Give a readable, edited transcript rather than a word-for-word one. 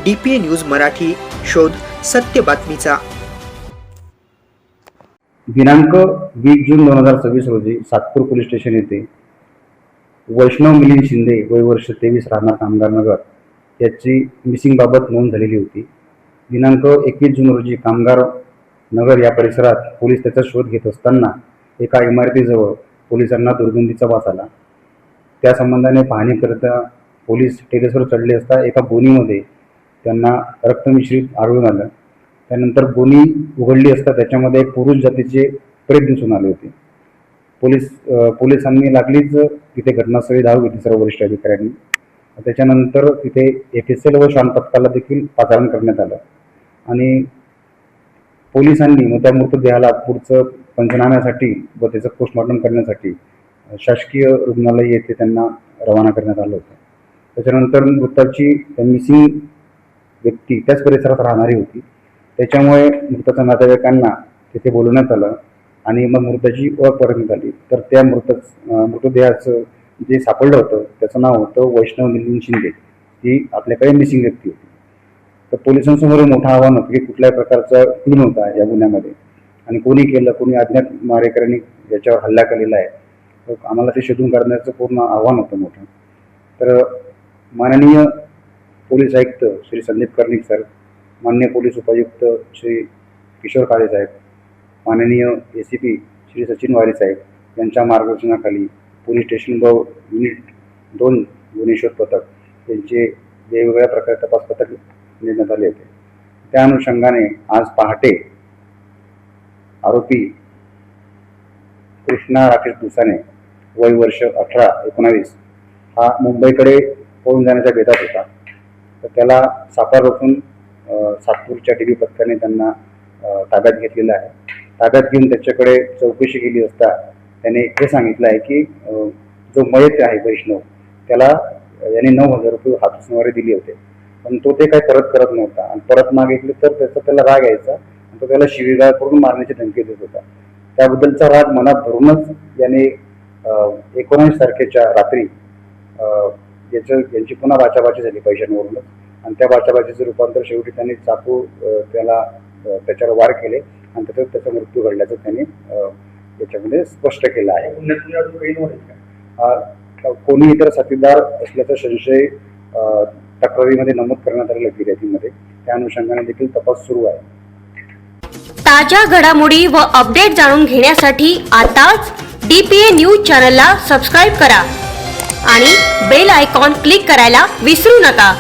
DPA news Marathi, शोध सत्य बातमीचा। दिनांक 20 जून 2026 रोजी सातपूर पोलीस स्टेशन येथे वैष्णव मिलिंद शिंदे वय वर्ष 23 राहणार कामगार नगर याची मिसिंग बाबत नोंद झालेली होती। दिनांक 21 जून रोजी कामगार नगर या परिसरात पोलीस त्याचा शोध घेत असताना एका इमारतीजवळ पोलिसांना दुर्गंधीचा वास आला। त्या संबंधाने पाहणी करता पोलीस टेरेसवर चढले असता एका गोणीमध्ये त्यांना रक्तमिश्रित आढळून आलं। त्यानंतर गोणी उघडली असता त्याच्यामध्ये एक पुरुष जातीचे प्रेत दिसून आले होते। पोलिसांनी लागलीच तिथे घटनास्थळी धाव घेतली सर्व वरिष्ठ अधिकाऱ्यांनी। त्याच्यानंतर तिथे FSL व श्वान पथकाला देखील पाचारण करण्यात आलं आणि पोलिसांनी मग त्या मृतदेहाला पुढचं पंचनाम्यासाठी व त्याचं पोस्टमॉर्टम करण्यासाठी शासकीय रुग्णालय येथे त्यांना रवाना करण्यात आलं होतं। त्याच्यानंतर मृताची मिसिंग व्यक्ती त्याच परिसरात राहणारी होती, त्याच्यामुळे मृताच्या नातेवाईकांना तिथे बोलवण्यात आलं आणि मग मृताची ओळख करण्यात आली। तर त्या मृतदेहाचं जे सापडलं होतं त्याचं नाव होतं वैष्णव मिलिंद शिंदे, ही आपल्याकडे मिसिंग व्यक्ती होती। तर पोलिसांसमोर मोठं आव्हान होतं की कुठल्याही प्रकारचा खून होता या गुन्ह्यामध्ये आणि कोणी केलं, कोणी अज्ञात मारेकऱ्यांनी याच्यावर हल्ला केलेला आहे, तर आम्हाला ते शोधून काढण्याचं पूर्ण आव्हान होतं मोठं। तर माननीय पोलीस आयुक्त श्री संदीप कर्णिक सर, माननीय पोलीस उपायुक्त श्री किशोर काळे साहेब, माननीय ACP श्री सचिन वारी साहेब यांच्या मार्गदर्शनाखाली पोलीस स्टेशन व युनिट 2 गुन्हे शोध पथक यांचे वेगवेगळ्या प्रकारे तपास पथक नेमण्यात आले होते। त्या अनुषंगाने आज पहाटे आरोपी कृष्णा राकेश दुसाने वय वर्ष 18-19 हा मुंबईकडे पळून जाण्याच्या बेतात होता। तर त्याला सापळा रचून सातपूरच्या DB पथकाने त्यांना ताब्यात घेतलेला आहे। ताब्यात घेऊन त्याच्याकडे चौकशी केली असता त्याने हे सांगितलं आहे की जो मयत आहे वैष्णव त्याला याने 9,000 रुपये हातसुमारे दिले होते, पण तो ते काही परत करत नव्हता आणि परत मागितले तर त्याला राग यायचा आणि तो त्याला शिवीगाळ करून मारण्याची धमकी देत होता। त्याबद्दलचा राग मनात धरूनच याने 19 तारखेच्या रात्री यांची पुन्हा बाचाबाची झाली पैशांवरूनच आणि त्या बाचाबाचीचं रूपांतर शेवटी त्यांनी चाकू त्याच्यावर वार केले आणि त्याचा मृत्यू घडल्याचं त्यांनी याच्यामध्ये स्पष्ट केलं आहे। कोणी इतर साथीदार असल्याचा संशय तक्रारीमध्ये नमूद करण्यात आलेल्या फिर्यादीमध्ये, त्या अनुषंगाने देखील तपास सुरू आहे। ताज्या घडामोडी व अपडेट जाणून घेण्यासाठी आताच DPA न्यूज चॅनलला सबस्क्राईब करा आणि बेल आयकॉन क्लिक करायला विसरू नका।